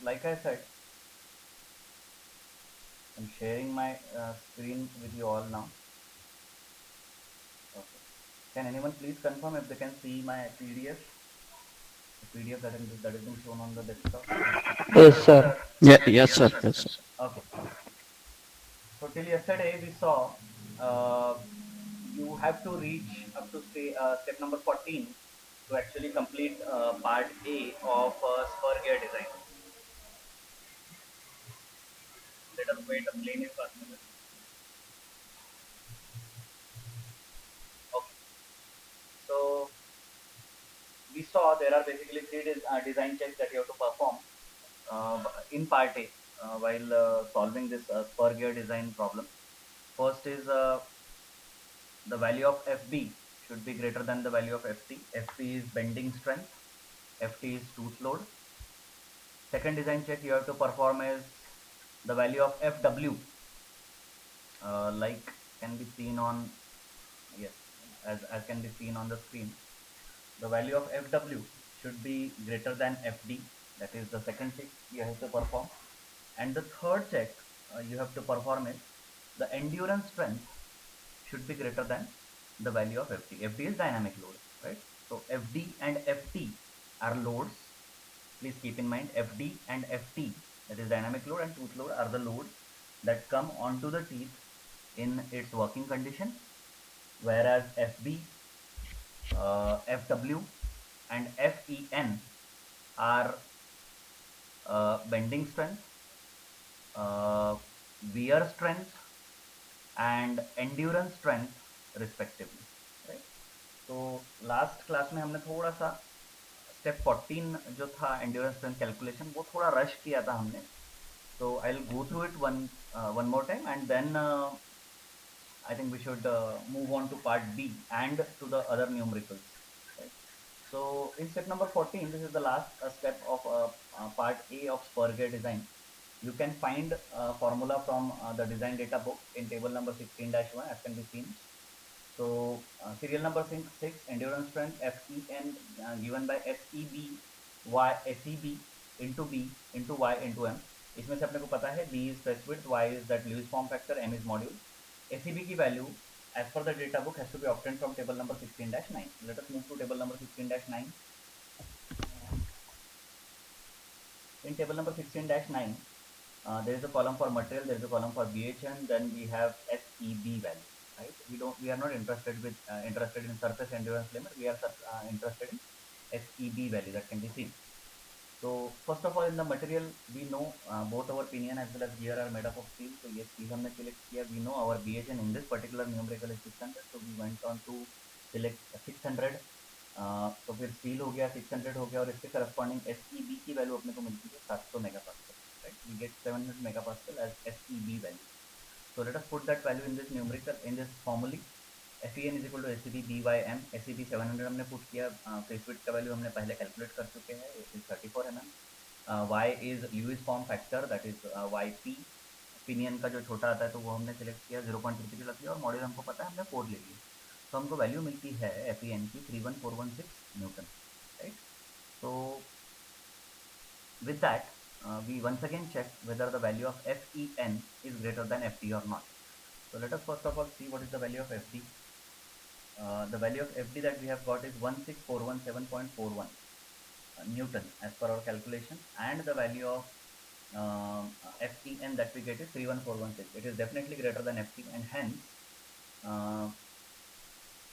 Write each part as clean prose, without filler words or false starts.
like I said, I'm sharing my screen with you all now. Okay. Can anyone please confirm if they can see my PDF? The PDF that is being shown on the desktop. Yes, sir. Yeah, yes, sir. Yes, sir. Okay. So till yesterday we saw uh, you have to reach up to step number 14 to actually complete part A of spur gear design. Let us wait a minute for a minute. Okay. So we saw there are basically three design checks that you have to perform in part A while solving this spur gear design problem. First is the value of FB should be greater than the value of FT. FP is bending strength, FT is tooth load. Second design check you have to perform is the value of FW, like can be seen on, yes, as can be seen on the screen. The value of FW should be greater than FD. That is the second check you have to perform. And the third check you have to perform is the endurance strength should be greater than the value of FD. FD is dynamic load, right? So FD and FT are loads. Please keep in mind FD and FT, that is dynamic load and tooth load, are the loads that come onto the teeth in its working condition, whereas FB, FW, and FEN are bending strength, uh, wear strength, and endurance strength respectively, right? तो last class में हमने थोड़ा सा step 14 जो था endurance strength calculation वो थोड़ा rush किया था हमने. So I'll go through it one more time, and then I think we should move on to part B and to the other numericals. Right? So in step number 14, this is the last step of part A of spur gear design. You can find formula from the design data book in table number 16-1 as can be seen. So serial number 6, endurance strength FEN given by SEB into B into Y into M. इसमें से अपने को पता है B is stress width, Y is that Lewis form factor, M is module. SEB की value as per the data book has to be obtained from table number 16-9. Let us move to table number 16-9. In table number 16-9, there is a column for material, there is a column for BHN, then we have SEB value. Right? We are not interested in surface endurance limit. We are interested in SEB value that can be seen. So first of all, in the material, we know both our pinion as well as gear are made up of steel. So yes, steel हमने select किया. We know our BHN in this particular numerical is 600. So we went on to select 600. तो फिर steel हो गया, 600 हो गया, और इसके corresponding SEB की value अपने को मिलती है 700 megapascal. Right? We get 700 megapascal as SEB value. So let us put that value in this numerical, in this formula. FEN is equal to SEB BYM. SEB 700 हमने पुट किया. Face width का value हमने पहले calculate कर चुके हैं. It is 34 mm. Y is Lewis form factor, that is YP. Pinion का जो छोटा आता है तो वो हमने सिलेक्ट किया, 0.33 लग गया, और मॉड्यूल हमको पता है, हमने 4 ले लिया. तो हमको वैल्यू मिलती है FEN की 31416 Newton. Right? So with that, we once again check whether the value of FEN is greater than FD or not. So let us first of all see what is the value of FD. The value of FD that we have got is 16417.41 Newton as per our calculation, and the value of FEN that we get is 31416. It is definitely greater than FD, and hence uh,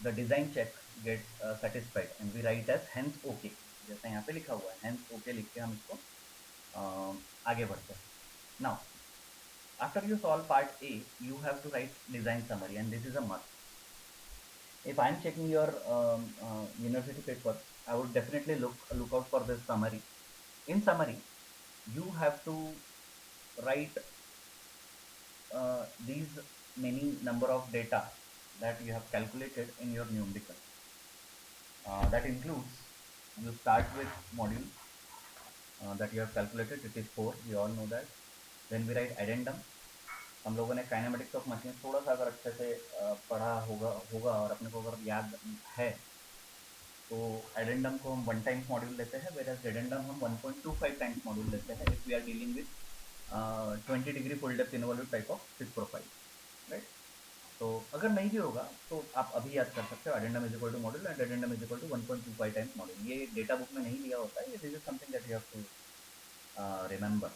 the design check gets satisfied, and we write as hence OK. जैसा यहाँ पे लिखा हुआ है, hence OK लिख के हम इसको आगे बढ़ते हैं. Now, after you solve part A, you have to write design summary, and this is a must. If I am checking your university paper, I would definitely look out for this summary. In summary, you have to write these many number of data that you have calculated in your numerical. That includes, you start with module that you have calculated, it is 4, we all know that. Then we write addendum. हम लोगों ने kinematics of machine थोड़ा सा अगर अच्छे से पढ़ा होगा और अपने को अगर याद है तो एडेंडम को हम 1 टाइम्स मॉड्यूल लेते हैं, वेयर एज डेडेंडम हम 1.25 टाइम्स मॉड्यूल लेते हैं if we are dealing with 20 degree full depth involute type of switch profile, right. तो अगर नहीं भी होगा तो आप अभी याद कर सकते हो addendum is equal to module and addendum is equal to 1.25 times module. ये डेटा बुक में नहीं दिया होता है, ये this is something that you have to remember,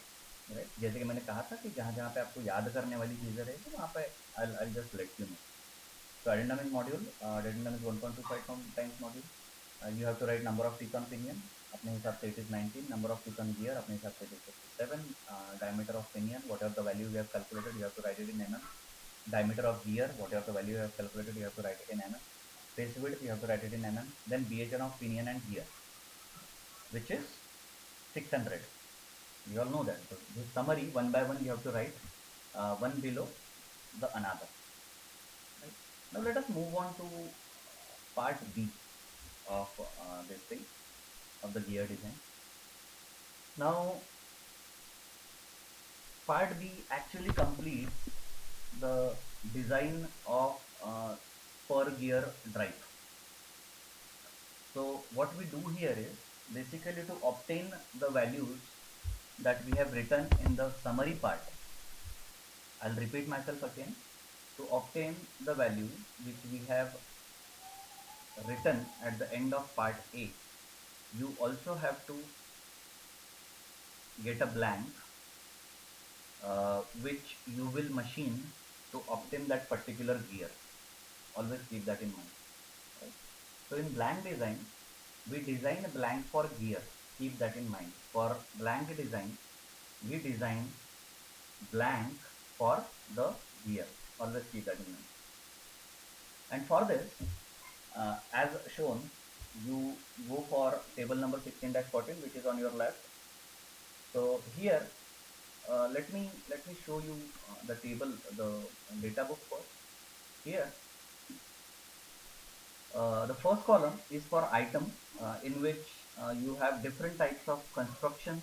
right. जैसे कि मैंने कहा था कि जहाँ जहाँ पे आपको याद करने वाली चीज़ें रहेगी वहाँ पे I just let you know. So addendum is module, addendum is 1.25 times module. You have to write number of teeth on pinion. अपने हिसाब से it is 19. Number of teeth on gear अपने हिसाब से it is 57. Diameter of pinion, whatever the value you have calculated, you have to write it in mm. Diameter of gear, whatever the value you have calculated, you have to write it in mm. Face width, you have to write it in mm. Then BHN of pinion and gear, which is 600. You all know that. So this summary one by one you have to write, one below the another. Right. Now let us move on to part B of this thing, of the gear design. Now part B actually completes the design of per gear drive. So what we do here is basically to obtain the values that we have written in the summary part. I'll repeat myself again. To obtain the values which we have written at the end of part A, you also have to get a blank which you will machine to obtain that particular gear. Always keep that in mind, right? So in blank design, we design a blank for gear. Keep that in mind. For blank design, we design blank for the gear. Always keep that in mind. And for this, as shown, you go for table number 16-14, which is on your left. So here, let me show you the table, the data book first. Here, the first column is for item, in which you have different types of construction.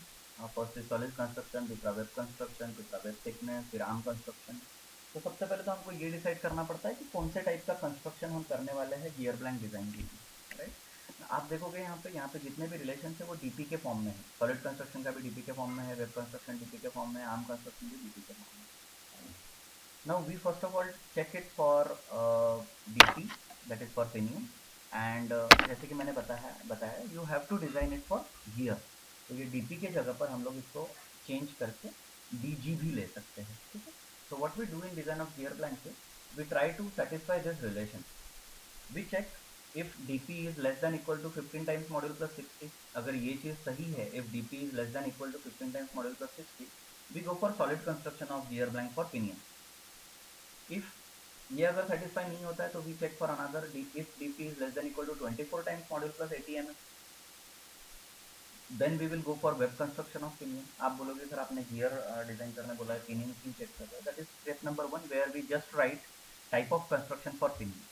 First is solid construction, दूसरा web construction, तीसरा web thickness, फिर arm construction. तो सबसे पहले तो हमको ये decide करना पड़ता है कि कौन से टाइप का कंस्ट्रक्शन हम करने वाले हैं गियर ब्लैंक डिजाइन के लिए, राइट। आप देखोगे यहाँ पे जितने भी रिलेशन है वो डीपी के फॉर्म में है। सॉलिड कंस्ट्रक्शन का भी डीपी के फॉर्म में है, वेब कंस्ट्रक्शन डीपी के फॉर्म में है, आर्म कंस्ट्रक्शन भी डीपी के फॉर्म में है। Now we first of all check it for DP, that is for pinion, and जैसे कि मैंने बताया you have to design it for gear. तो ये डीपी के जगह पर हम लोग इसको चेंज करके डीजी भी ले सकते हैं, ठीक है। So what we do in design of gear blanks is we try to satisfy this relation. We check if dp is less than equal to 15 times module plus 60. अगर ये चीज सही है, if dp is less than equal to 15 times module plus 60, we go for solid construction of gear blank for pinion. If ये अगर satisfy नहीं होता है तो we check for another, if dp is less than equal to 24 times module plus 80 mm, then we will go for web construction of pinion. आप बोलोगे sir आपने gear design करने बोला है, पिनियन क्यों चेक कर रहे हो? That is step number 1 where we just write type of construction for pinion.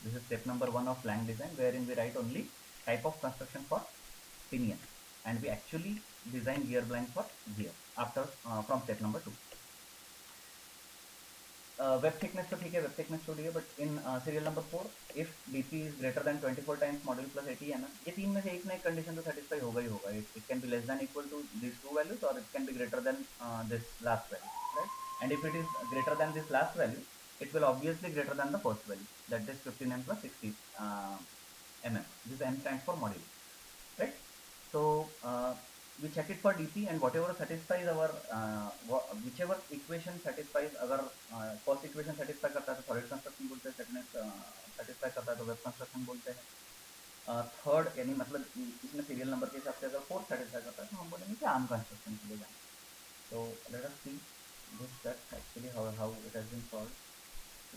This is step number 1 of blank design, wherein we write only type of construction for pinion, and we actually design gear blank for gear after from step number 2. Web thickness तो ठीक है, web thickness छोड़ दिया, but in serial number 4, if dp is greater than 24 times module plus 80 mm, ये तीन में से एक ना एक कंडीशन तो satisfy होगा ही होगा. It can be less than equal to these two values, or it can be greater than this last value, right? And if it is greater than this last value, it will obviously greater than the first value, that is 15 m plus 60 mm. This m stands for module, right? So we check it for dp, and whatever satisfies our whichever equation satisfies, अगर first equation satisfy करता है तो solid construction बोलते हैं, second satisfy करता है तो web construction बोलते हैं, थर्ड यानी मतलब इसमें सीरियल नंबर के हिसाब से अगर फोर्थ satisfy करता है तो हम बोलेंगे कि आर्म कंस्ट्रक्शन के लिए जाएंगे. तो let us see this step actually how it has been solved.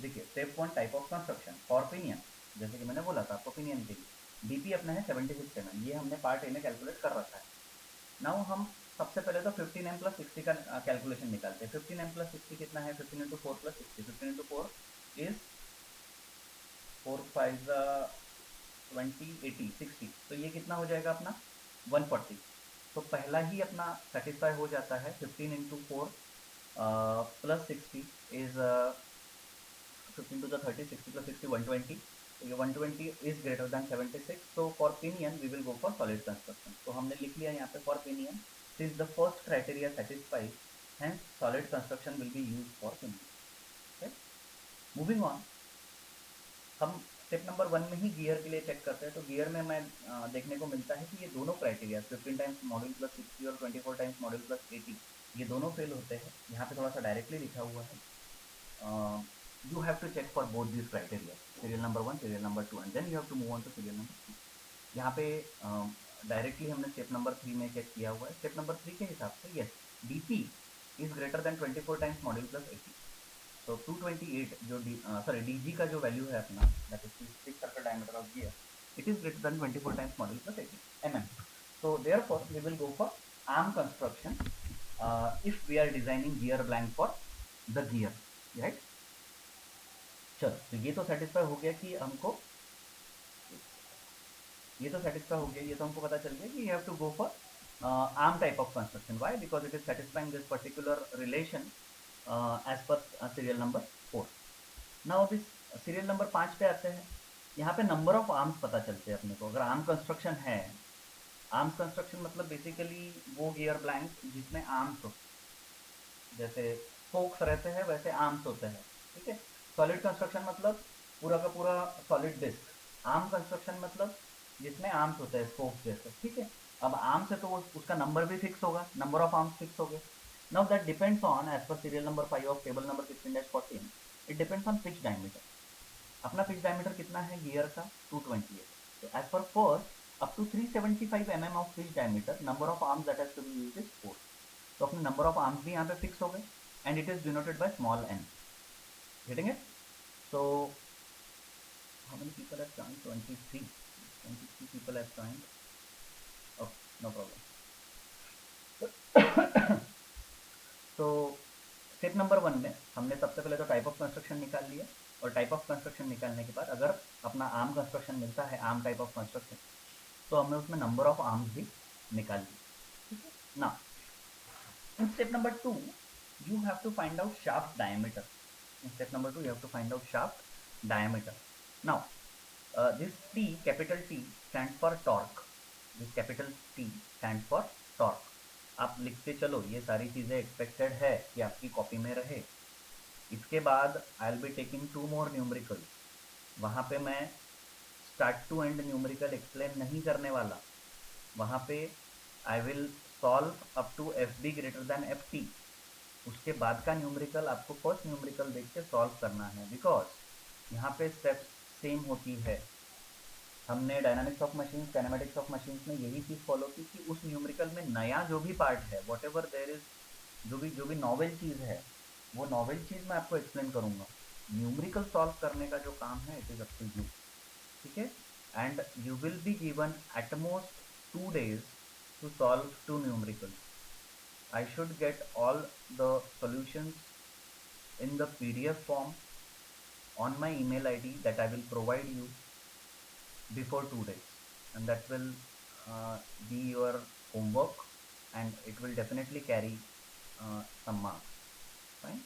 देखिए step 1 type of construction for pinion, जैसे कि मैंने बोला था आपको पिनियन के लिए डीपी अपना है 76 mm, ये हमने पार्ट ए में कैलकुलेट कर रखा है. नाउ हम सबसे पहले तो 15 m plus 60 का कैलकुलेशन निकालते हैं. 15 m plus 60 कितना है? 15 into 4 plus 60. 15 into 4 is 4 5 20 80 60. तो ये कितना हो जाएगा अपना 140. तो पहला ही अपना सेटिस्फाई हो जाता है. 15 into 4 plus 60 is 15 to the 30, 60 plus 60 120. तो ये 120 is greater than 76, so for pinion we will go for solid construction. तो हमने लिख लिया यहाँ पे for pinion, since the first criteria satisfies, hence solid construction will be used for pinion. Okay? Moving on, हम step number 1 में ही gear के लिए चेक करते हैं। तो गियर में मैं देखने को मिलता है कि ये दोनों क्राइटेरिया 15 टाइम्स मॉड्यूल प्लस 60 और 24 टाइम्स मॉड्यूल प्लस 80 ये दोनों फेल होते हैं। यहाँ पे थोड़ा सा डायरेक्टली लिखा हुआ है, you have to check for both these criteria, serial number 1, serial number 2, and then you have to move on to serial number 3. यहाँ पे डायरेक्टली हमने स्टेप नंबर 3 में चेक किया हुआ है। स्टेप नंबर 3 के हिसाब से yes, DP is greater than 24 times module plus 80। तो 228 जो डीजी का जो वैल्यू है अपना, that is 6 circle diameter of gear, it is greater than 24 times module plus 80 mm. So therefore we will go for arm construction if we are designing gear blank for the gear, right? चलो, तो ये तो satisfy हो गया कि हमको, ये तो सेटिस्फाई हो गया, ये तो हमको पता चल गया कि you have to go for arm type of construction. Why? Because it is satisfying this particular relation as per serial number 4. Now this serial number 5 पे आते हैं. यहाँ पे नंबर ऑफ आर्म्स पता चलते हैं अपने को. अगर आर्म कंस्ट्रक्शन है, आर्म्स कंस्ट्रक्शन मतलब बेसिकली वो गियर ब्लैंक जिसमें आर्म्स हो, जैसे स्पोक्स रहते हैं वैसे आर्म्स होते हैं, ठीक है. सॉलिड कंस्ट्रक्शन मतलब पूरा का पूरा सॉलिड डिस्क. आर्म कंस्ट्रक्शन मतलब जिसमें आर्म्स होते हैं स्पोक्स जैसे, ठीक है. अब आर्म्स है तो उसका नंबर भी फिक्स होगा, नंबर ऑफ आर्म्स फिक्स हो गए. Now that depends on as per serial number 5 of table number 16-14, it depends on pitch diameter. अपना पिच डायमीटर कितना है गियर का? 228. तो as per first up to 375 mm of pitch diameter, number of arms that has to be used is 4. तो अपने number of arms भी यहाँ पे फिक्स हो गए and it is denoted by small n. Getting it? So how many people have joined? 23 people have joined. Oh, no problem. तो step number 1 में हमने सबसे पहले तो टाइप ऑफ कंस्ट्रक्शन निकाल लिया, और टाइप ऑफ कंस्ट्रक्शन निकालने के बाद अगर अपना आर्म कंस्ट्रक्शन मिलता है, आर्म टाइप ऑफ कंस्ट्रक्शन, तो हमने उसमें नंबर ऑफ आर्म्स भी निकाल ली, ठीक है ना. इन step number 2 you have to find out shaft diameter. In step number 2 you have to find out shaft diameter. Now this T, capital T stands for torque. This capital T stands for torque. आप लिखते चलो, ये सारी चीज़ें expected है कि आपकी copy में रहे. इसके बाद I will be taking 2 more numerical. वहाँ पे मैं start to end numerical explain नहीं करने वाला. वहाँ पे I will solve up to F B greater than F T. उसके बाद का न्यूमेरिकल आपको फर्स्ट न्यूमेरिकल देख के सॉल्व करना है, बिकॉज यहाँ पे स्टेप्स सेम होती है. हमने dynamics of machines, kinematics of machines में यही चीज़ फॉलो की कि उस न्यूमेरिकल में नया जो भी पार्ट है, वॉट एवर देयर इज, जो भी नॉवेल चीज़ है, वो नॉवेल चीज़ मैं आपको एक्सप्लेन करूँगा. न्यूमेरिकल सॉल्व करने का जो काम है it is up to you, ठीक है. And you will be given at most 2 days to solve 2 numericals. I should get all the solutions in the PDF form on my email ID that I will provide you before 2 days, and that will be your homework, and it will definitely carry some marks. Fine.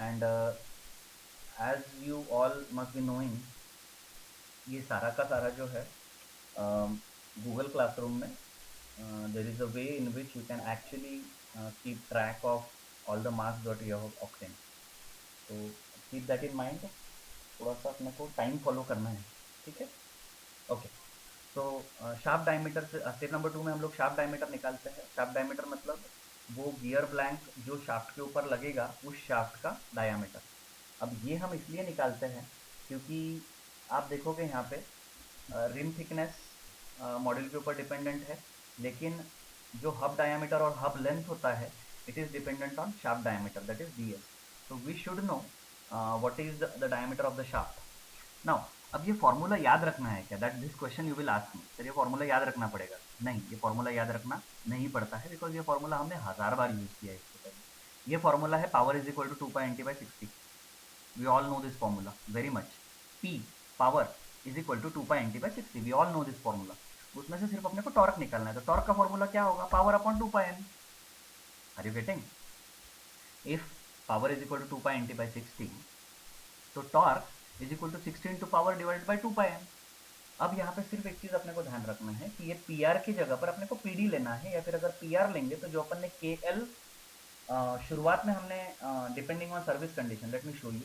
And as you all must be knowing, ये सारा का सारा जो है Google Classroom में there is a way in which you can actually keep track of all the marks that you have obtained. So keep that in mind. थोड़ा सा अपने को टाइम फॉलो करना है, ठीक है. ओके, तो शाफ्ट डायमीटर से स्टेप नंबर 2 में हम लोग शाफ्ट डायमीटर निकालते हैं. शाफ्ट डायमीटर मतलब वो गियर ब्लैंक जो शाफ्ट के ऊपर लगेगा उस शाफ्ट का डायमीटर. अब ये हम इसलिए निकालते हैं क्योंकि आप देखोगे यहाँ पे रिम थिकनेस मॉडल के ऊपर डिपेंडेंट है, लेकिन जो हब डायमीटर और हब लेंथ होता है it is dependent on shaft diameter, that is ds. So we should know what is the diameter of the shaft. Now अब ये फॉर्मूला याद रखना है क्या? That this question you will ask me, sir ये formula याद रखना पड़ेगा. नहीं, ये फॉर्मूला याद रखना नहीं पड़ता है, बिकॉज ये फॉर्मूला हमने 1000 बार यूज़ किया है इससे पहले. ये फॉर्मूला है power is equal to 2π×60. We all know this formula very much. P power is equal to 2π×60. We all know this formula. उसमें से सिर्फ अपने को टॉर्क निकालना है. तो टॉर्क का फॉर्मूला क्या होगा? Power upon 2πn. Are you getting? If power is equal to 2π×60, तो torque is equal to 16 to power divided by 2 pi N. अब यहाँ पे सिर्फ एक चीज़ अपने को ध्यान रखना है कि ये पी आर की जगह पर अपने को पी डी लेना है, या फिर अगर पी आर लेंगे तो जो अपन ने के एल शुरुआत में हमने depending on service condition, let me show you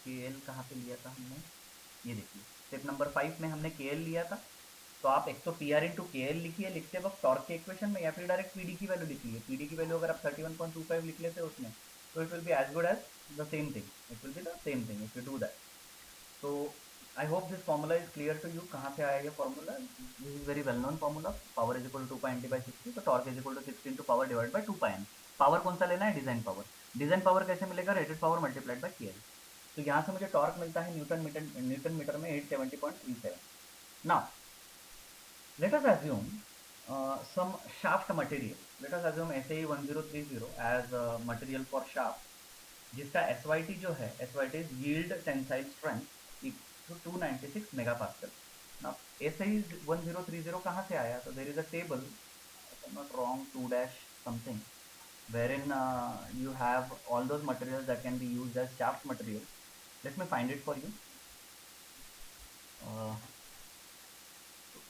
के एल कहाँ पे लिया था हमने, ये देखिए स्टेप नंबर 5 में हमने के एल लिया था। तो आप एक तो P R into K L लिखिए लिखते वक्त टॉर्क के इक्वेशन में, या फिर डायरेक्ट पी डी की वैल्यू लिखिए। पी डी की वैल्यू अगर आप 31.25 लिख लेते हो उसमें, तो it will be as good as the same thing, it will be the same thing if you do that. तो I hope this formula is clear to you. कहाँ से आया ये formula? This is very well known formula. Power is equal to 2 pi N T by 60, तो torque is equal to 16 to power divide by 2 pi N. Power कौन सा लेना है? Design power. Design power कैसे मिलेगा? रेटेड पावर मल्टीप्लाइड बाई के L. तो यहाँ से मुझे टॉर्क मिलता है न्यूटन मीटर में 870.37। Now let us assume some shaft material. Let us assume SAE 1030 as material for shaft, जिसका SYT जो है, SYT is yield tensile strength equal to 296 megapascal. Now SAE 1030 कहाँ से आया? तो there is a table, if I'm not wrong, 2 dash something, wherein you have all those materials that can be used as shaft material. Let me find it for you.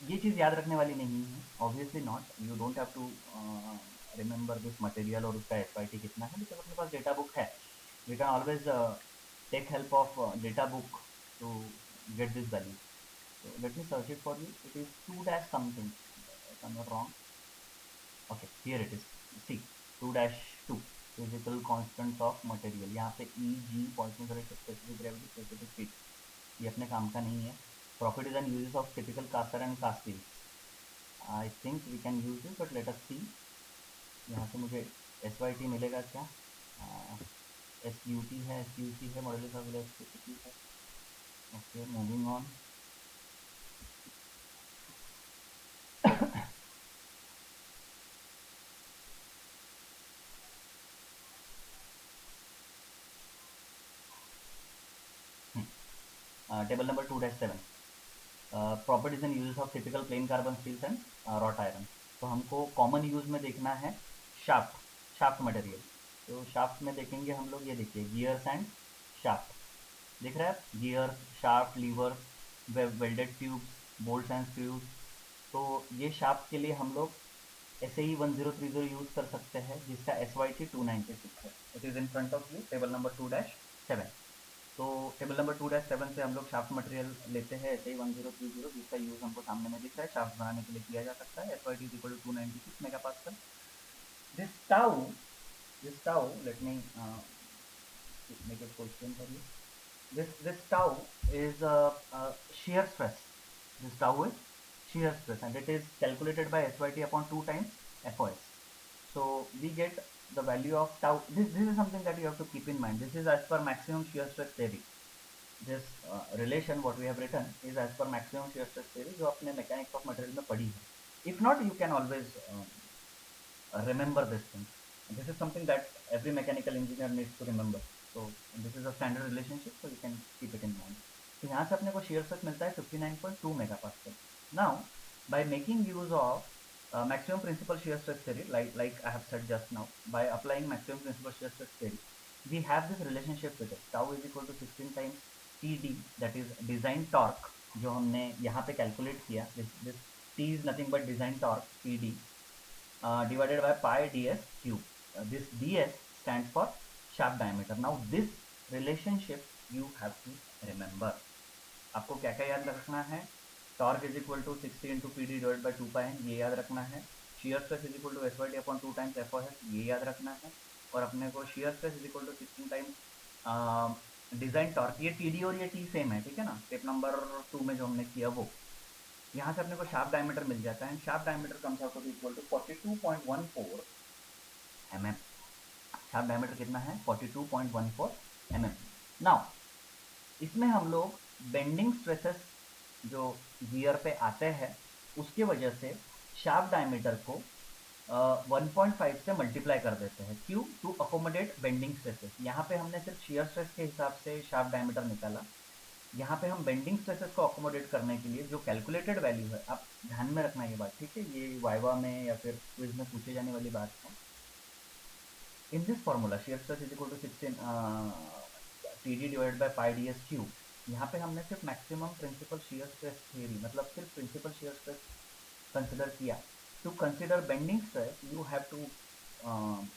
ये चीज़ याद रखने वाली नहीं है, obviously not. You don't have to remember this material और उसका F कितना है, बिकॉज अपने पास डेटा बुक है। We can always take help of data book to get this value. So let me search it for you. It is 2 dash something, if I'm not wrong. Okay, here it is. See, 2 dash 2 physical constants of material. यहाँ पे E G Poisson's rate, specific gravity, specific heat, ये अपने काम का नहीं है। Properties and uses of typical caster and cast steel. I think we can use this, but let us see. यहाँ से मुझे SYT मिलेगा क्या? SUT है, SUT है, मॉडल ऑफ इलेक्ट्रिसिटी है। Okay, moving on. Table number 2-7, properties and uses of typical plain carbon steels and wrought iron. तो हमको कॉमन यूज में देखना है शाफ्ट मटेरियल। तो शाफ्ट में देखेंगे हम लोग, ये देखिए गियर्स एंड शाफ्ट दिख रहा है, gears, shaft, lever, welded tubes, bolts and screws. तो ये शाफ्ट के लिए हम लोग SAE 1030 यूज कर सकते हैं, जिसका SYT 296 है। It is in front of you, table number 2-7। तो टेबल नंबर 2-7 से हम लोग शाफ्ट मटेरियल लेते हैं SAE 1030, जिसका यूज हमको सामने में दिख रहा है, शाफ्ट बनाने के लिए किया जा सकता है। SYT is equal to 296 megapascal. This tau, let me make it full screen for you. This tau is shear stress. This tau is shear stress, and it is calculated by SYT upon 2 times FOS. So we get the value of tau. This is something that you have to keep in mind. This is as per maximum shear stress theory. This relation what we have written is as per maximum shear stress theory, जो अपने mechanics of material में पढ़ी है. If not, you can always remember this thing. This is something that every mechanical engineer needs to remember. So this is a standard relationship, so you can keep it in mind. तो यहाँ से अपने को shear stress मिलता है 59.2 megapascal. Now by making use of maximum principal shear stress theory, like I have said just now, by applying maximum principal shear stress theory, we have this relationship with it. Tau is equal to 16 times TD, that is design torque, जो हमने यहाँ पे calculate किया. This T is nothing but design torque, TD, divided by pi ds cube. This ds stands for shaft diameter. Now this relationship you have to remember. आपको क्या क्या याद रखना है? Torque is equal to 60 into P D divide by 2 pi N, ये याद रखना है। Shear stress is equal to SYT upon 2 times FOS, ये याद रखना है। और अपने को shear stress is equal to 16 times design torque, ये TD और ये T सेम है, ठीक है ना, स्टेप नंबर 2 में जो हमने किया वो। यहाँ से अपने को शाफ्ट डायमीटर मिल जाता है, shaft diameter comes out to equal to 42.14 mm। Shaft diameter कितना है? 42.14 mm। नाउ इसमें हम लोग बेंडिंग स्ट्रेसेस जो गियर पे आते हैं उसके वजह से शाफ्ट डायमीटर को 1.5 से मल्टीप्लाई कर देते हैं। क्यों? To accommodate bending stresses. यहाँ पे हमने सिर्फ शेयर स्ट्रेस के हिसाब से शाफ्ट डायमीटर निकाला, यहाँ पे हम बेंडिंग स्ट्रेसेस को अकोमोडेट करने के लिए जो कैलकुलेटेड वैल्यू है, आप ध्यान में रखना ये बात, ठीक है, ये वाइवा में या फिर क्विज में पूछे जाने वाली बात है। In this formula shear stress is equal to 16 TD divided by pi ds cube, यहाँ पे हमने सिर्फ maximum principal shear stress theory, मतलब सिर्फ प्रिंसिपल शियर स्ट्रेस कंसिडर किया. To consider bending stress you have to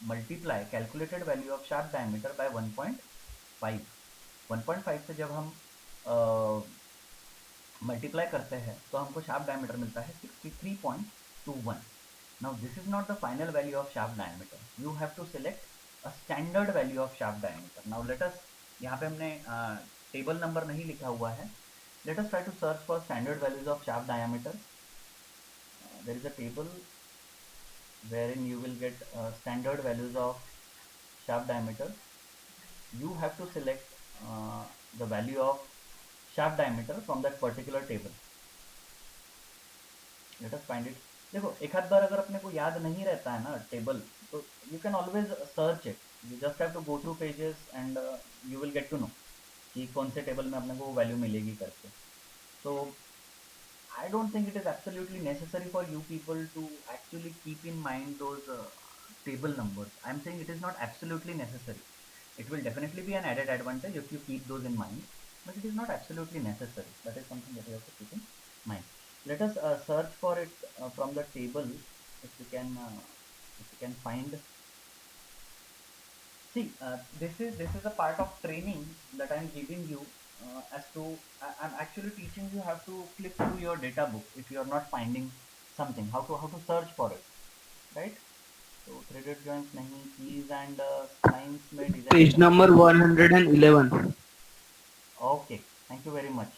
multiply calculated value of shaft diameter by 1.5. 1.5 से जब हम मल्टीप्लाई करते हैं तो हमको शाफ्ट डायमीटर मिलता है 63.21. Now this is not the final value of shaft diameter. You have to select a standard value of shaft diameter. Now let us, यहाँ पे हमने टेबल नंबर नहीं लिखा हुआ है. Let us try to search for standard values of shaft diameter. There is a table wherein you will get standard values of shaft diameter. You have to select the value of shaft diameter from that particular table. Let us find it. देखो एक आध बार अगर अपने को याद नहीं रहता है ना टेबल, तो you can always search it. You just have to go through pages and you will get to know कि कौन से टेबल में अपने को वैल्यू मिलेगी करके. सो I don't think it is absolutely necessary for you people to actually keep in mind those table numbers. I'm saying it is not absolutely necessary. It will definitely be an added advantage if you keep those in mind, but it is not absolutely necessary. That is something that you have to keep in mind. Let us search for it from the table if you can find. See, this is a part of training that I'm giving you. As to I'm actually teaching you how to flip through your data book if you are not finding something, how to search for it, right? So threaded joints nahi, keys and spines में design. Page number 111. Okay, thank you very much.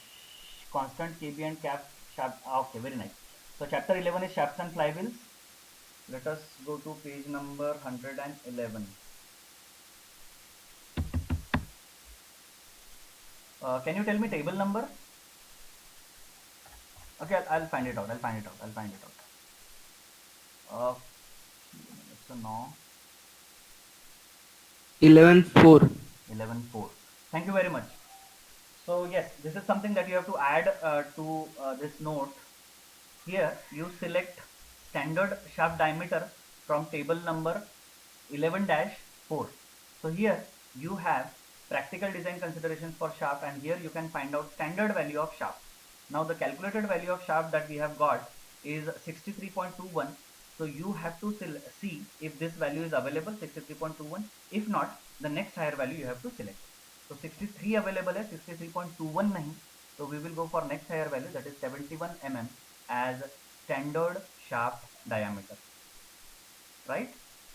Constant KB and cap shaft. Okay, very nice. So chapter 11 is shafts and flywheels. Let us go to page number 111. Can you tell me table number? Okay, I'll find it out. I'll find it out. So now 11.4. 11.4. Thank you very much. So yes, this is something that you have to add to this note. Here you select standard shaft diameter from table number 11-4. So here you have practical design considerations for shaft, and here you can find out standard value of shaft. Now the calculated value of shaft that we have got is 63.21. So you have to see if this value is available, 63.21. If not, the next higher value you have to select. So 63 available है, 63.21 नहीं. So we will go for next higher value, that is 71 mm as standard shaft diameter. Right?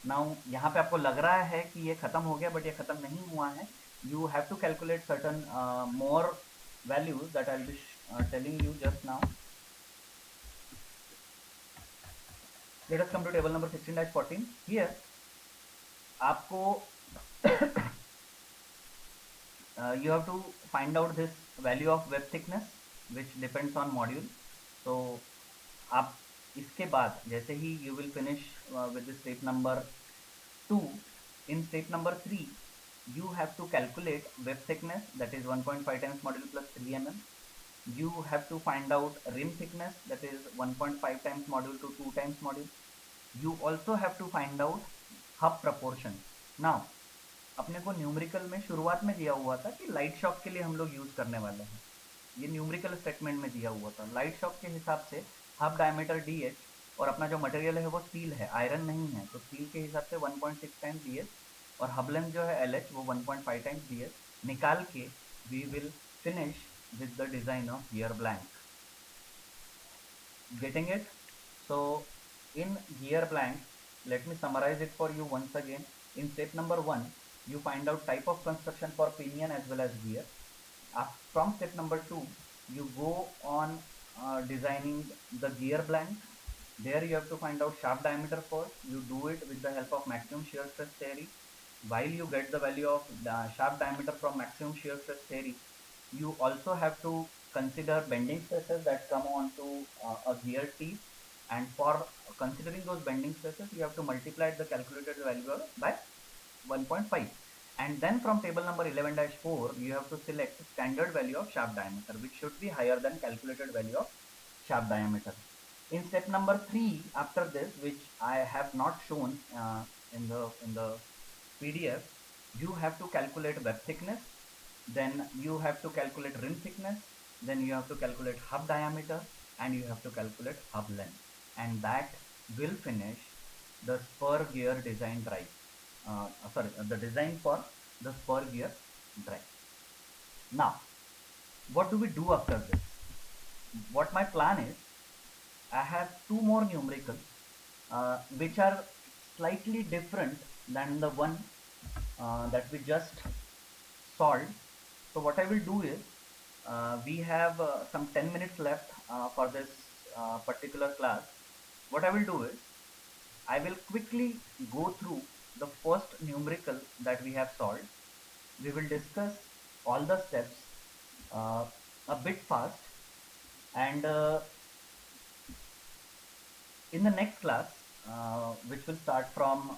Now यहाँ पे आपको लग रहा है कि ये खत्म हो गया, but ये खत्म नहीं हुआ है. You have to calculate certain more values that I'll be telling you just now. Let us come to table number 16-14. Here आपको you have to find out this value of web thickness which depends on module. So आप इसके बाद जैसे ही you will finish with the step number 2, in step number 3 you have to calculate web thickness, that is 1.5 times module plus 3 mm. You have to find out rim thickness, that is 1.5 times module to 2 times module. You also have to find out hub proportion. Now अपने को numerical में शुरुआत में दिया हुआ था कि light shock के लिए हम लोग यूज करने वाले हैं. ये न्यूमेरिकल स्टेटमेंट में दिया हुआ था. लाइट शॉक के हिसाब से हब डायमीटर DH और अपना जो मटेरियल है वो स्टील है, आयरन नहीं है, तो स्टील के हिसाब से 1.6 टाइम्स DH और हब लेंथ जो है LH वो 1.5 टाइम्स DH निकाल के we will finish with the design of gear blank. Getting it? So in gear blank, let me summarize it for you once again. In step number 1, you find out type of construction for pinion as well as gear. From step number 2, you go on designing the gear blank. There you have to find out shaft diameter first. You do it with the help of maximum shear stress theory. While you get the value of the shaft diameter from maximum shear stress theory, you also have to consider bending stresses that come onto a gear teeth, and for considering those bending stresses you have to multiply the calculated value by 1.5, and then from table number 11-4 you have to select standard value of shaft diameter, which should be higher than calculated value of shaft diameter. In step number 3, after this, which I have not shown in the PDF, you have to calculate web thickness. then you have to calculate rim thickness, then you have to calculate hub diameter, and you have to calculate hub length, and that will finish the spur gear design drive. The design for the spur gear drive. Now, what do we do after this? What my plan is, I have two more numericals which are slightly different than the one that we just solved. So what I will do is, we have some 10 minutes left for this particular class. What I will do is, I will quickly go through the first numerical that we have solved. We will discuss all the steps uh, a bit fast, and in the next class, which will start from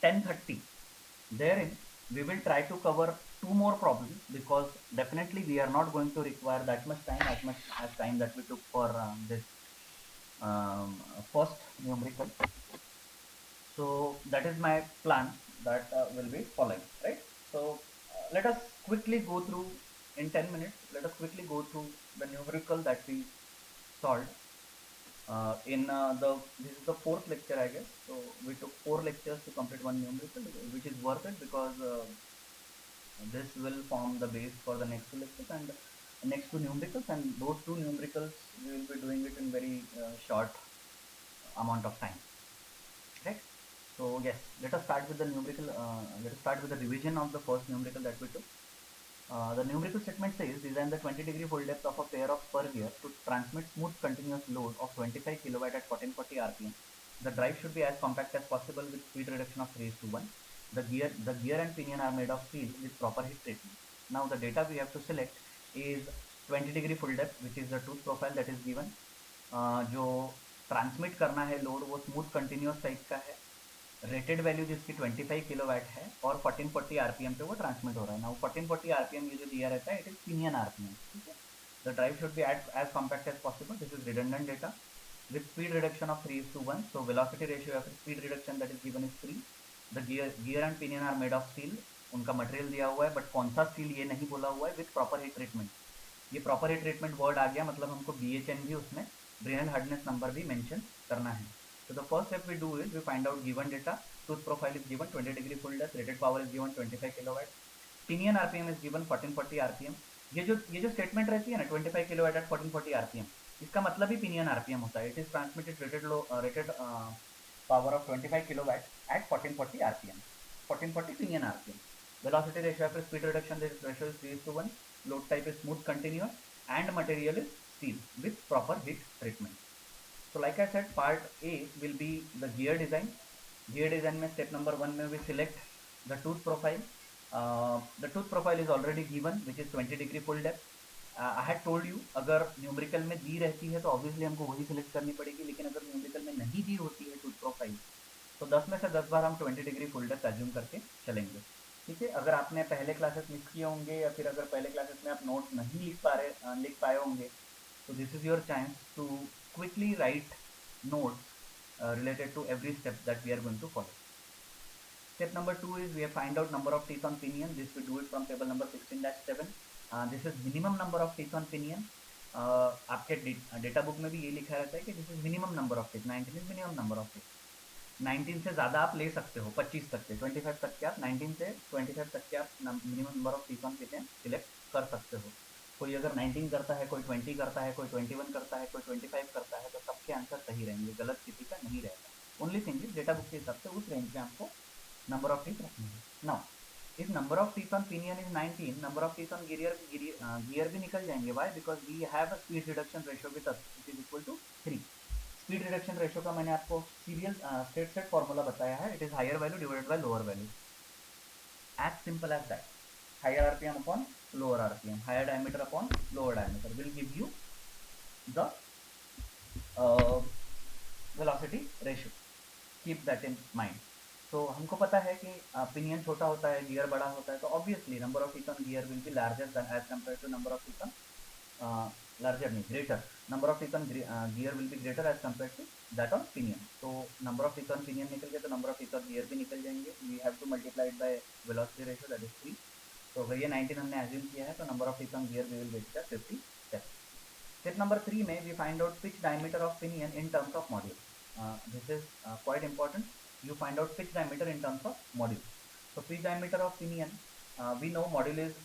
10:30, therein we will try to cover two more problems, because definitely we are not going to require that much time as time that we took for this first numerical. So that is my plan that will be following, right? So let us quickly go through in 10 minutes. Let us quickly go through the numerical that we solved in this is the fourth lecture, I guess. So we took 4 lectures to complete one numerical, which is worth it, because this will form the base for the next two lectures and next two numericals, and those two numericals we will be doing it in very short amount of time, right? So yes, let us start with the numerical. Let us start with the revision of the first numerical that we took. The numerical statement says, design the 20-degree full depth of a pair of spur gear to transmit smooth continuous load of 25 kilowatt at 1440 rpm. The drive should be as compact as possible with speed reduction of 3:1. The gear and pinion are made of steel with proper heat treatment. Now the data we have to select is 20-degree full depth, which is the tooth profile that is given. जो transmit करना है load वो smooth continuous type का है, rated value जिसकी 25 kilowatt है और 1440 RPM पे वो ट्रांसमिट हो रहा है ना. 1440 आरपीएम ये जो दिया रहता है, इट इज पिनियन आरपीएम. ठीक है. The drive should be as compact as possible. This is redundant data with speed reduction of 3:1. So velocity ratio of speed reduction that is given is 3. The gear and pinion are made of steel. उनका material दिया हुआ है, but कौन सा steel ये नहीं बोला हुआ है. With proper heat treatment. ये प्रॉपर हीट ट्रीटमेंट वर्ड आ गया, मतलब हमको BHN भी उसमें ब्रेनल हार्डनेस नंबर भी मेंशन करना है. So the first step we do is we find out given data. Tooth profile is given 20-degree full depth. Rated power is given 25 kilowatt. Pinion RPM is given 1440 RPM. ये जो statement रहती है ना 25 kilowatt at 1440 RPM, इसका मतलब ही pinion RPM होता है. It is transmitted rated power of 25 kilowatt at 1440 RPM. 1440 pinion RPM. Velocity ratio after speed reduction, the ratio is 3:1. Load type is smooth continuous and material is steel with proper heat treatment. So like I said, part A will be the gear design. Gear design में step number 1 में we select the tooth profile. The tooth profile is already given, which is 20-degree full depth. I had told you, अगर numerical में दी रहती है तो obviously हमको वही select करनी पड़ेगी, लेकिन अगर न्यूमेरिकल में नहीं दी होती है टूथ प्रोफाइल तो 10 में से 10 बार हम 20-डिग्री फुल डेप्थ अज्यूम करके चलेंगे. ठीक है. अगर आपने पहले क्लासेस मिस किए होंगे या फिर अगर पहले क्लासेस में आप नोट नहीं लिख पाए होंगे, तो this is your chance to quickly write notes related to every step that we are going to follow. Step number 2 is we have find out number of teeth on pinion. This we do it from table number 16-7. This is minimum number of teeth on pinion. आपके data book में भी ये लिखा रहता है कि this is minimum number of teeth. 19 is minimum number of teeth. 19 से ज़्यादा आप ले सकते हो, 25 तक के, 25 तक के आप 19 से 25 तक के आप minimum number of teeth on pinion select कर सकते हो. कोई अगर 19 करता है, कोई 20 करता है, कोई 21 करता है, कोई 25 करता है, तो सबके आंसर सही रहेंगे, गलत किसी का नहीं रहेगा. Only thing is data book के हिसाब से उस रेंज में आपको नंबर ऑफ टीथ रखनी है. Now if number of teeth on pinion is 19, number of teeth on gear भी निकल जाएंगे. Why? Because we have a speed reduction ratio with us which is equal to 3. Speed reduction ratio का मैंने आपको serial state set formula बताया है. It is higher value divided by lower value. As simple as that. Higher RPM upon lower RPM, higher diameter upon lower diameter will give you the velocity ratio. Keep that in mind. तो हमको पता है कि pinion छोटा होता है, gear बड़ा होता है, तो obviously number of teeth on gear will be larger than as compare to number of teeth on larger नहीं greater. Number of teeth on gear will be greater as compared to that on pinion. So number of teeth on pinion निकल गया तो number of teeth on gear भी निकल जाएंगे. We have to multiply it by velocity ratio, that is 3. तो अगर ये 19 हमने एज्यूम किया है तो number of teeth on gear we will get the 57. Step number 3 में we find out pitch diameter of pinion in terms of module. This is quite important. You find out pitch diameter in terms of module. So pitch diameter of pinion, we know module is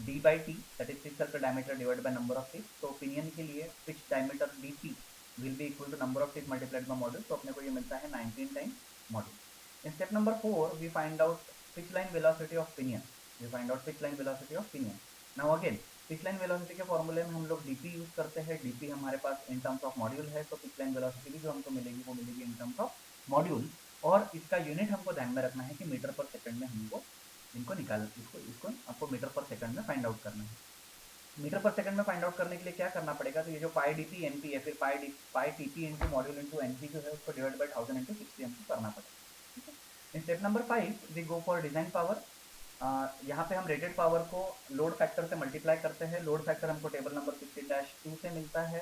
d by t, that is pitch circle diameter divided by number of teeth. So pinion के लिए pitch diameter dt will be equal to number of teeth multiplied by module. तो अपने को ये मिलता है 19 times module. In step number 4 we find out pitch line velocity of pinion. We find out pitch line velocity of pinion. Now again pitch line velocity के फॉर्मूले में हम लोग डीपी यूज करते हैं. डीपी हमारे पास इन टर्म्स ऑफ मॉड्यूल है, तो पिच लाइन वेलोसिटी भी जो हमको मिलेगी वो मिलेगी इन टर्म्स ऑफ मॉड्यूल. और इसका यूनिट हमको ध्यान में रखना है कि मीटर पर सेकंड में हमको इनको इसको आपको मीटर पर सेकंड में फाइंड आउट करना है. मीटर पर सेकंड में फाइंड आउट करने के लिए क्या करना पड़ेगा, तो ये जो पाई डीपी एनपी है, फिर pi TP into module into NP जो है उसको डिवाइड बाई 1000 इंटू 60 हमको करना पड़ेगा. ठीक है. In step number 5 we go for design power. यहाँ पे हम रेटेड पावर को लोड फैक्टर से मल्टीप्लाई करते हैं. लोड फैक्टर हमको टेबल नंबर 16-2 से मिलता है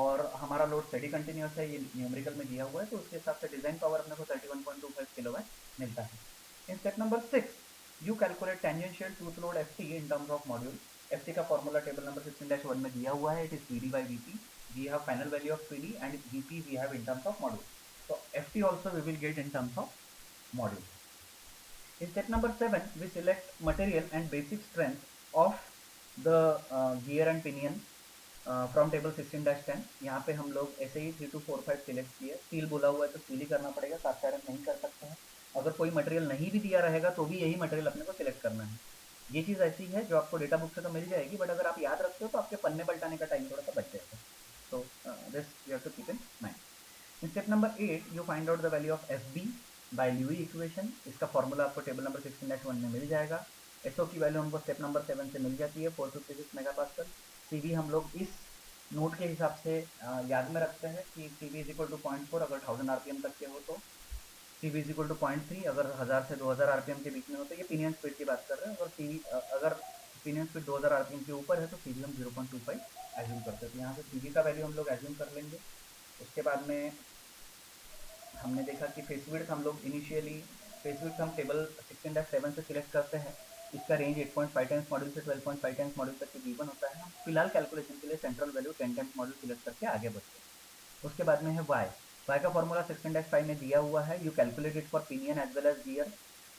और हमारा लोड स्टेडी कंटिन्यूस है, ये न्यूमेरिकल में दिया हुआ है, तो उसके हिसाब से डिजाइन पावर अपने को 31.25 किलोवाट मिलता है. In step number 6 you calculate tangential tooth load F T in terms of module. F T का फॉर्मूला टेबल नंबर 16-1 में दिया हुआ है. It is P D by V P. We have final value of P D and V P we have in terms of module. तो F T also we will get in terms of module. In step number 7, we select material and basic strength of the gear and pinion from table 16-10. यहाँ पे हम लोग ऐसे ही 3 to 4 5 select किए. Steel बोला हुआ है तो स्टील ही करना पड़ेगा, कास्ट आयरन नहीं कर सकते हैं. अगर कोई मटेरियल नहीं भी दिया रहेगा तो भी यही मटेरियल अपने को सिलेक्ट करना है. ये चीज़ ऐसी है जो आपको डेटा बुक से तो मिल जाएगी, बट अगर आप याद रखते हो तो आपके पन्ने पलटाने का टाइम थोड़ा सा बच जाएगा. तो this you have to keep in mind. In step number 8 you find out the value of F B by Lewis equation. इसका फॉर्मूला आपको टेबल नंबर 16-1 में मिल जाएगा. एसओ की वैल्यू हमको स्टेप नंबर 7 से मिल जाती है 456 मेगापास्कल. सीवी हम लोग इस नोट के हिसाब से याद में रखते हैं कि सीवी इज इक्वल टू 0.4 अगर 1000 आरपीएम तक के हो तो, सीवी इज इक्वल टू 0.3 अगर 1000 से 2000 आरपीएम के बीच में हो तो. ये पिनियन स्पीड की बात कर रहे हैं. अगर सीवी अगर पिनियन स्पीड 2000 आरपीएम के ऊपर है तो सीवी हम 0.25 एज्यूम करते हैं. तो यहाँ से सीवी का वैल्यू हम लोग एज्यूम कर लेंगे. उसके बाद में हमने देखा कि फेस विड्थ हम लोग इनिशियली फेस विड्थ हम टेबल 16-7 से सिलेक्ट करते हैं. इसका रेंज 8.5 टाइम्स मॉड्यूल से 12.5 टाइम्स मॉड्यूल तक की गिवन होता है. हम फिलहाल कैलकुलेशन के लिए central value 10 times module select करके आगे बढ़ते हैं. उसके बाद में है वाई. वाई का फॉर्मूला 16-5 में दिया हुआ है. You calculate it for pinion as well as gear.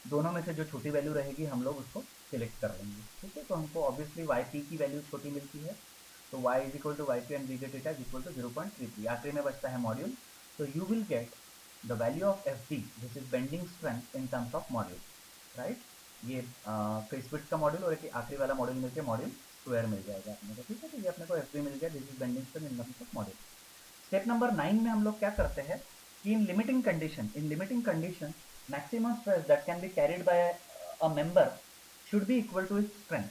दोनों में से जो छोटी वैल्यू रहेगी हम लोग उसको सिलेक्ट कर लेंगे. ठीक है. तो हमको ऑब्वियसली वाई पी की वैल्यू छोटी मिलती है, तो Y is equal to Y P and we get it as equal to 0.33. आखिरी में बचता है मॉड्यूल. तो you will get the value of FD, this is bending strength in terms of module, right? ये फेस विड्थ का module और एक आखिरी वाला मॉड्यूल मिलकर मॉड्यूल स्क्वायर मिल जाएगा अपने को. ठीक है. तो ये अपने को FD मिल गया. This is bending strength in terms of module. Step number 9 में हम लोग क्या करते हैं कि in limiting condition maximum stress that can be carried by a member should be equal to its strength.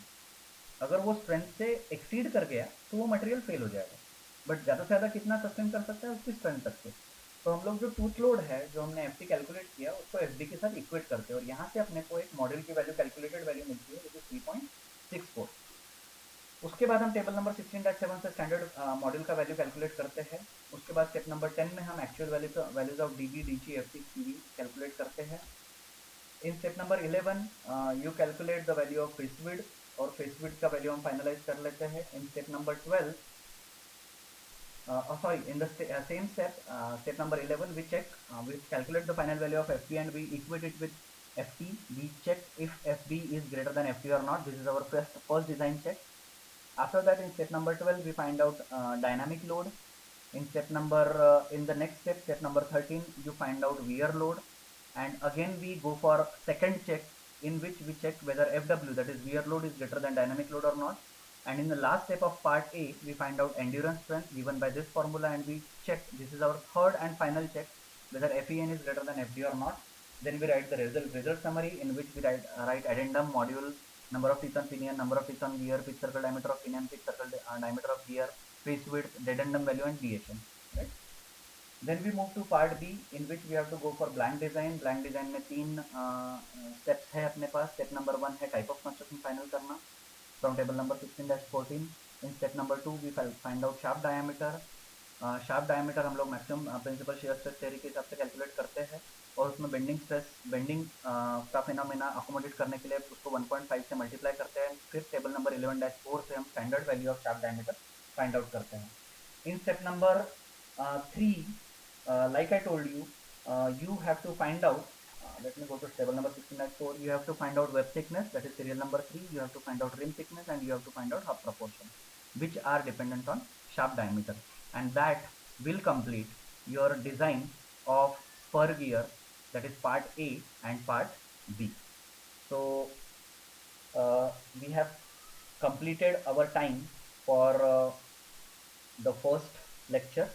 अगर वो स्ट्रेंथ से एक्सीड कर गया तो वो मटेरियल फेल हो जाएगा, बट ज़्यादा से ज़्यादा कितना सस्टेन कर सकता है उसकी स्ट्रेंथ तक से. तो हम लोग जो टूथ लोड है जो हमने एफ कैलकुलेट किया उसको एफ के साथ इक्वेट करते हैं और यहाँ से अपने को एक मॉड्यूल की वैल्यू कैलकुलेटेड वैल्यू मिलती है, जो 3.64. उसके बाद हम टेबल नंबर 16-7 से स्टैंडर्ड मॉड्यूल का वैल्यू कैलकुलेट करते हैं. उसके बाद स्टेप नंबर 10 में हम actual values of DB DG F C calculate करते हैं. In step number 11 you calculate the value of face width और फेस विड्थ का वैल्यू हम फाइनलाइज कर लेते हैं. In step number 12 in the same step, step number 11, we calculate the final value of FP and we equate it with FT. We check if FB is greater than FT or not. This is our first design check. After that, in step number 12, we find out dynamic load. In the next step, step number 13, you find out wear load, and again we go for second check in which we check whether FW, that is wear load, is greater than dynamic load or not. And in the last step of part A, we find out endurance strength given by this formula and we check, this is our third and final check, whether FEN is greater than FD or not. Then we write the result summary in which we write addendum, module, number of teeth on pinion, number of teeth on gear, pitch circle diameter of pinion, pitch circle diameter of gear, face width, addendum value and deviation. Right? Then we move to part B in which we have to go for blank design. Blank design में 3 steps है अपने पास. Step number 1 है type of construction final करना from table number 16-14. In step number 2 we find out shaft diameter. Shaft diameter हम लोग maximum principal shear stress theory के हिसाब से कैलकुलेट करते हैं और उसमें बेंडिंग का फिनोमेना अकोमोडेट करने के लिए उसको 1.5 से मल्टीप्लाई करते हैं, फिर टेबल नंबर 11-4 से हम standard value of shaft diameter find out करते हैं. In step number 3, like I told you, you have to find out, let me go to table number 16-4, you have to find out web thickness, that is serial number 3, you have to find out rim thickness, and you have to find out hub proportion, which are dependent on shaft diameter, and that will complete your design of spur gear, that is part A and part B. So we have completed our time for the first lecture.